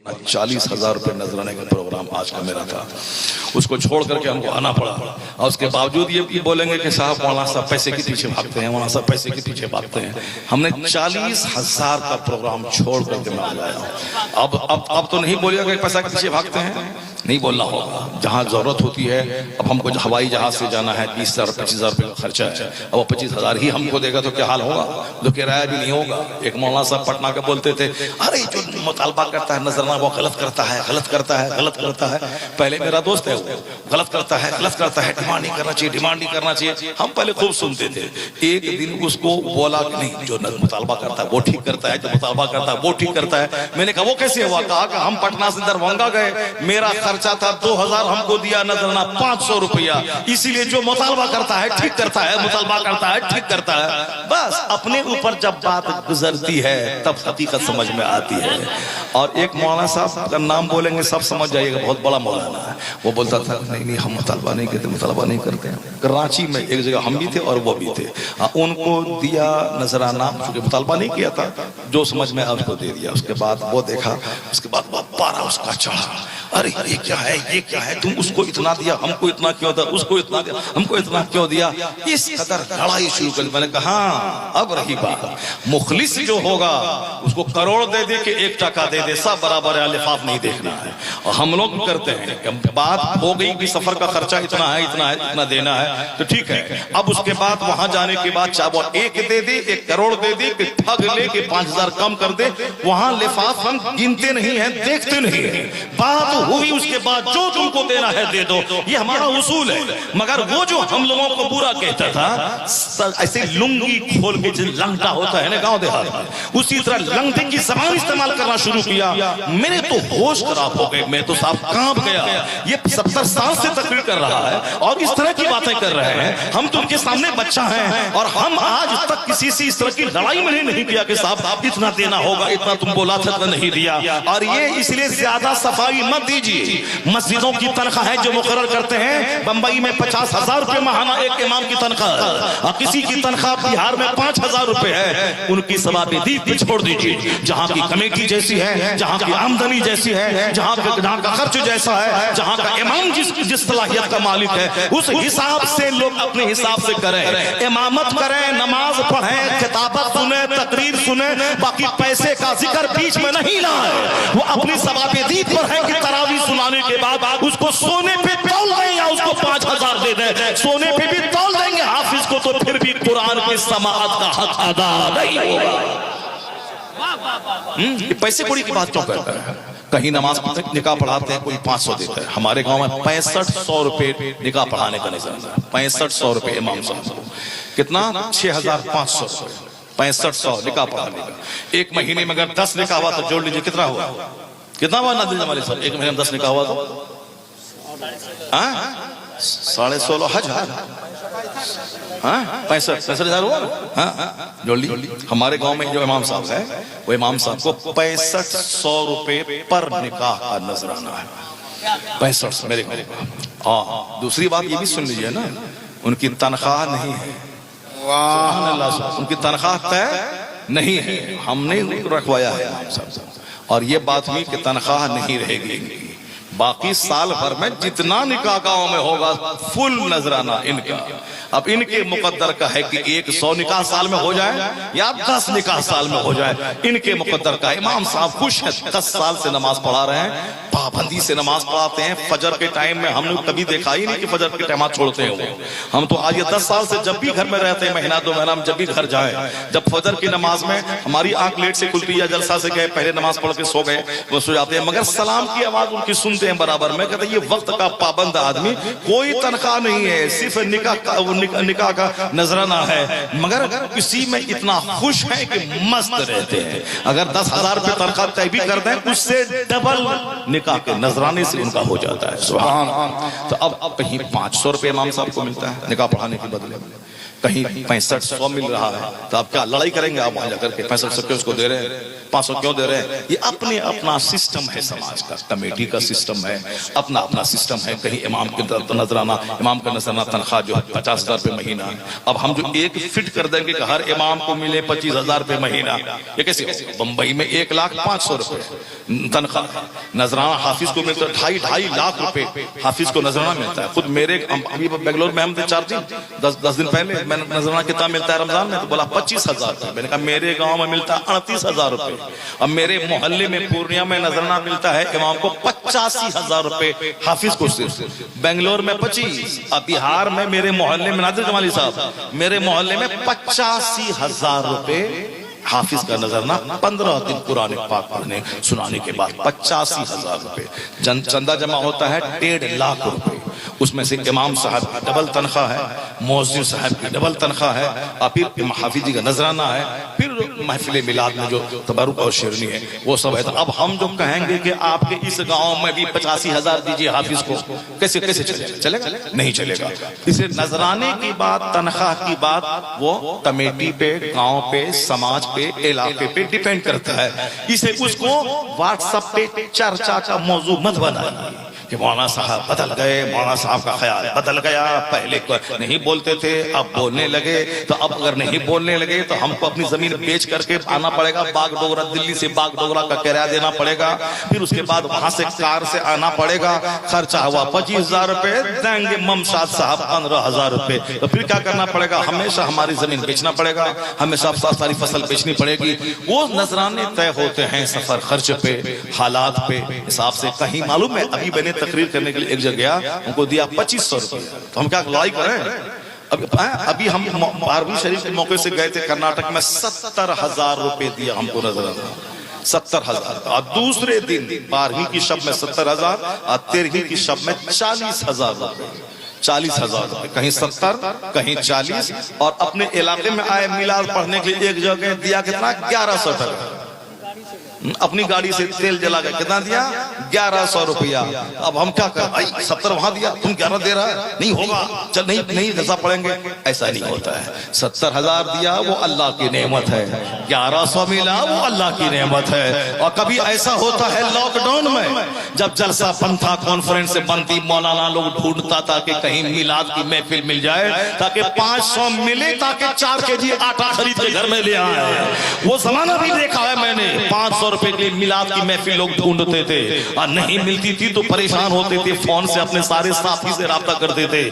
40,000 रुपये नजराने का प्रोग्राम आज का मेरा था, उसको छोड़ करके हमको आना पड़ा। और उसके बावजूद ये बोलेंगे कि साहब मौलाना साहब पैसे के पीछे भागते हैं, मौलाना साहब पैसे के पीछे भागते हैं। हमने 40,000 का प्रोग्राम छोड़ करके मैं आ गया। अब तो नहीं बोलिएगा कि पैसा के पीछे भागते हैं, नहीं बोलना होगा। जहाँ जरूरत होती है, अब हमको हवाई जहाज से जाना है, 20,000 25,000 रुपये का खर्चा है, अब वो 25,000 ही हमको देगा तो क्या हाल होगा, तो किराया भी नहीं होगा। एक मौलाना साहब पटना के बोलते थे, अरे जो मुतालबा करता है नजराना वो गलत करता है, गलत करता है, गलत करता है। पहले मेरा दोस्त है वो गलत करता है, गलत करता है, डिमांड नहीं करना चाहिए, डिमांड नहीं करना चाहिए। हम पहले खूब सुनते थे। एक दिन उसको बोला कि नहीं, जो मुतालबा करता है वो ठीक करता है, जो मुतालबा करता है वो ठीक करता है। मैंने कहा वो कैसे हुआ? कहा कि हम पटना से दरभंगा गए, मेरा खर्चा था 2,000, हमको दिया नजराना 500 रुपया, इसीलिए जो मुतालबा करता है ठीक करता है, मुतालबा करता है ठीक करता है। बस अपने ऊपर जब बात गुजरती है तब हकीकत समझ में आती है। और एक मौलाना साहब का नाम बोलेंगे सब समझ जाइएगा, बहुत बड़ा मौलाना है। वो बोलता था नहीं हम मुतालबा नहीं करते, मुतालबा नहीं करते हैं। कराची में एक जगह हम भी थे और वो भी थे। उनको दिया नजराना, क्योंकि मुतालबा नहीं किया था, जो समझ में उसको दे दिया। उसके बाद वो देखा, उसके बाद पारा उसका चढ़ा, अरे ये क्या है, ये क्या है, तुम उसको इतना दिया, हमको इतना क्यों दिया, उसको इतना दिया, हमको इतना क्यों दिया। इस कदर लड़ाई शुरू कर। मैंने कहा अब रही बात, मुखलिस जो होगा उसको करोड़ दे दे कि 1 टका दे दे, सब बराबर है, लिफाफ नहीं देखना है। और हम लोग करते हैं, बात हो गई कि सफर का खर्चा इतना है, इतना है, इतना देना है, तो ठीक है। अब उसके बाद वहां जाने के बाद चाहे वो 1 दे दे, 1 करोड़ दे दे, कि ठग ले के 5,000 कम कर दे, वहां लिफाफ हम गिनते नहीं है, देखते नहीं है। बात हुई उसके बाद जो तुमको देना है दे दो, ये हमारा उसूल है। मगर वो जो हम लोगों को बुरा कहता था, ऐसे लुंगी खोल के जो लंगटा होता है ना गांव देहात में, उसी तरह लंगटे की जबान इस्तेमाल करना शुरू किया। मेरे तो होश खराब हो गए, मैं तो साहब कांप गया। ये 70 साल से तकरीर कर रहा है और इस तरह की बातें कर रहे हैं। हम तो उनके सामने बच्चा हैं और हम आज तक किसी से इस तरह की लड़ाई में नहीं किया कि साहब इतना देना होगा, इतना तुम बोला था तो नहीं दिया। और ये इसलिए ज्यादा सफाई मत दीजिए। मस्जिदों की तनख्वाह जो मुकर्रर करते हैं, बंबई में 50,000 रुपए महाना एक इमाम की तनख्वाह, और किसी की तनख्वाह बिहार में 5,000 रुपए है। उनकी सवाबदीद पे छोड़ दीजिए। जहां की कमेटी जैसी है, जहां की आमदनी जैसी है, जहां का खर्च जैसा है, जहां का इमाम जिस सलाहियत का मालिक है, उस हिसाब से लोग अपने हिसाब से करें, इमामत करें, नमाज पढ़ें, खिताबत सुने, तकरीर सुने, बाकी पैसे का जिक्र बीच में नहीं लाए। वो अपनी सवाबदीद पर है कि तरावी सुनाने के बाद उसको सोने पे तौल दें या उसको 5,000 दे दें, सोने पे भी तौल देंगे हाफिज को, तो फिर भी कुरान की समाअत का हक अदा नहीं होगा। पैसे कौड़ी की बात क्यों करता है? कहीं नमाज निकाह पढ़ाते हैं, कोई 500 देता है। हमारे गांव में 6500 रुपए निकाह पढ़ाने का नजर है। 6500 रुपए इमाम साहब को, कितना 6,500 रुपए, 6500 निकाह पढ़ाने का। एक महीने में अगर 10 निकाह हुआ तो जोड़ लीजिए कितना हुआ, कितना हुआ नादिल जमाली साहब? एक महीने में 10 निकाह हुआ तो 16,500, 65,000 हुआ। जोड़ ली। हमारे गांव में जो इमाम साहब है, वो इमाम साहब को 6500 रुपए पर निकाह का नजराना है। 65 मेरे गांव। दूसरी बात ये भी सुन लीजिए ना, उनकी तनख्वाह नहीं है, उनकी तनख्वाह तय नहीं है, हमने रखवाया है इमाम साहब। और ये बात हुई कि तनख्वाह नहीं रहेगी इनकी, बाकी साल भर में जितना निकाह गांव में होगा फुल नजराना इनका। अब इनके मुकद्दर का है कि 100 निकाह साल में हो जाए या 10 निकाह साल में हो जाए, इनके मुकद्दर का। इमाम साहब खुश है, 10 साल से नमाज पढ़ा रहे हैं, पाबंदी से नमाज पढ़ाते हैं। फजर के टाइम में हमने कभी देखा ही नहीं कि फजर के टाइम छोड़ते हैं। हम तो आज ये 10 साल से जब भी घर में रहते हैं, महीना 2 महीना, जब भी घर जाए, जब फजर की नमाज में हमारी आंख लेट से खुलती है, जलसा से गए, पहले नमाज पढ़ के सो गए, वो सो जाते हैं, मगर सलाम की आवाज उनकी सुनते हैं बराबर में। कहते ये वक्त का पाबंद आदमी, कोई तनख्वाह नहीं है, सिर्फ निकाह का नजराना है, मगर किसी में इतना खुश है कि मस्त रहते हैं। अगर 10,000 रुपए तनख्वाह तय भी कर दें, उससे डबल निकाह के नजराने से उनका हो जाता है। सुभान। तो अब कहीं 500 रुपए इमाम साहब को मिलता है निकाह पढ़ाने के बदले, कहीं 6500 मिल रहा है, तो आप क्या लड़ाई करेंगे? आप वहां जाकर के 6500 क्यों उसको दे रहे हैं, 500 क्यों दे रहे हैं? ये अपने अपना सिस्टम है, समाज का कमेटी का सिस्टम है, अपना अपना सिस्टम है। कहीं इमाम के नजराना, इमाम का नजराना तनख्वाह जो है 50,000 रुपये महीना। अब हम जो एक फिट कर देंगे कि हर इमाम को मिले 25,000 रुपये महीना, ये कैसे? बंबई में 1,05,000 रुपये तनख्वाह, नजराना हाफिज को मिलता है 2.5 लाख रुपए हाफिज को नजराना मिलता है। खुद मेरे अभी बेंगलोर में हम थे 4 दिन 10 दिन पहले, मैंने नजराना कितना मिलता है रमजान में, तो बोला 25,000। मैंने कहा मेरे गांव में मिलता है 38,000 रुपए। अब मेरे मोहल्ले में पूर्णिया में नजराना मिलता है इमाम को 85,000 रुपए, हाफिज को सिर्फ। बेंगलोर में 25। अब बिहार में मेरे मोहल्ले में नादिर जमाली साहब, मेरे मोहल्ले में 85,000 रुपए हाफिज का नजरना 15 दिन कुरान पाक पढ़ने सुनाने के बाद 85,000 रुपए। चंदा जमा होता है 1.5 लाख रुपए। उसमें से इमाम साहब की डबल तनख्वाह है, मुअज्जिन साहब की डबल तनख्वाह है, और फिर हाफिजी का नजराना है, फिर महफिल मिलाद में जो तबरुक और शेरनी है वो सब है। तो अब हम जो कहेंगे कि आपके इस गांव में भी 85,000 दीजिए हाफिज को, कैसे कैसे चलेगा? नहीं चलेगा। इसे नजराने की बात, तनख्वाह की बात वो कमेटी पे, गांव पे, समाज पे, इलाके पे डिपेंड करता है। इसे उसको व्हाट्सएप पे चर्चा का मौजू मत बनाइए कि मौलाना साहब बदल गए, मौलाना साहब का ख्याल बदल गया, पहले नहीं बोलते थे अब बोलने लगे। तो अब अगर नहीं बोलने लगे तो हमको अपनी जमीन बेच करके आना पड़ेगा बागडोगरा, दिल्ली से बागडोगरा का किराया देना पड़ेगा, फिर उसके बाद वहां से कार से आना पड़ेगा, खर्चा हुआ 25,000 रुपए, देंगे ममशाद साहब 15,000 रुपए। तो फिर क्या करना पड़ेगा? हमेशा हमारी जमीन बेचना पड़ेगा, हमेशा सारी फसल बेचनी पड़ेगी। वो नजराने तय होते हैं सफर खर्च पे, हालात पे हिसाब से। कहीं मालूम है अभी मैंने तकरीर करने के लिए एक जगह गया, उनको दिया 2500 रुपये, तो हम क्या लड़ाई करें? अभी हम 12वीं शरीफ के मौके से गए थे कर्नाटक में, 70,000 रुपए दिया हमको नजराना, 70,000। और दूसरे दिन 12वीं की शब में 70,000 और 13वीं की शब में 40,000 रुपए, 40,000 रुपए, कहीं 70 कहीं 40। और अपने इलाके में आए मिलाद पढ़ने के लिए एक जगह दिया कितना? 1100 टका। अपनी गाड़ी से तेल जला के कितना दिया? 1100 रुपया। अब हम क्या कर, 70 वहां दिया, तुम 11 दे रहा है, नहीं होगा, चल नहीं जैसा पड़ेंगे। ऐसा नहीं होता है। 70,000 दिया वो अल्लाह की नेमत है, 1100 मिला वो अल्लाह की नेमत है। और कभी ऐसा होता है लॉकडाउन में, जब जलसा पंथा कॉन्फ्रेंस से बनती, मौलाना लोग ढूंढता था कि कहीं मिलाद की महफिल मिल जाए ताकि 500 मिले, ताकि 4 kg आटा खरीद के घर में ले आए। वो जमाना भी देखा है मैंने, 500 रुपए के लिए मिलाद की महफिल लोग ढूंढते थे, और नहीं मिलती थी तो परेशान होते थे, फोन से अपने सारे साथी से राब्ता करते थे।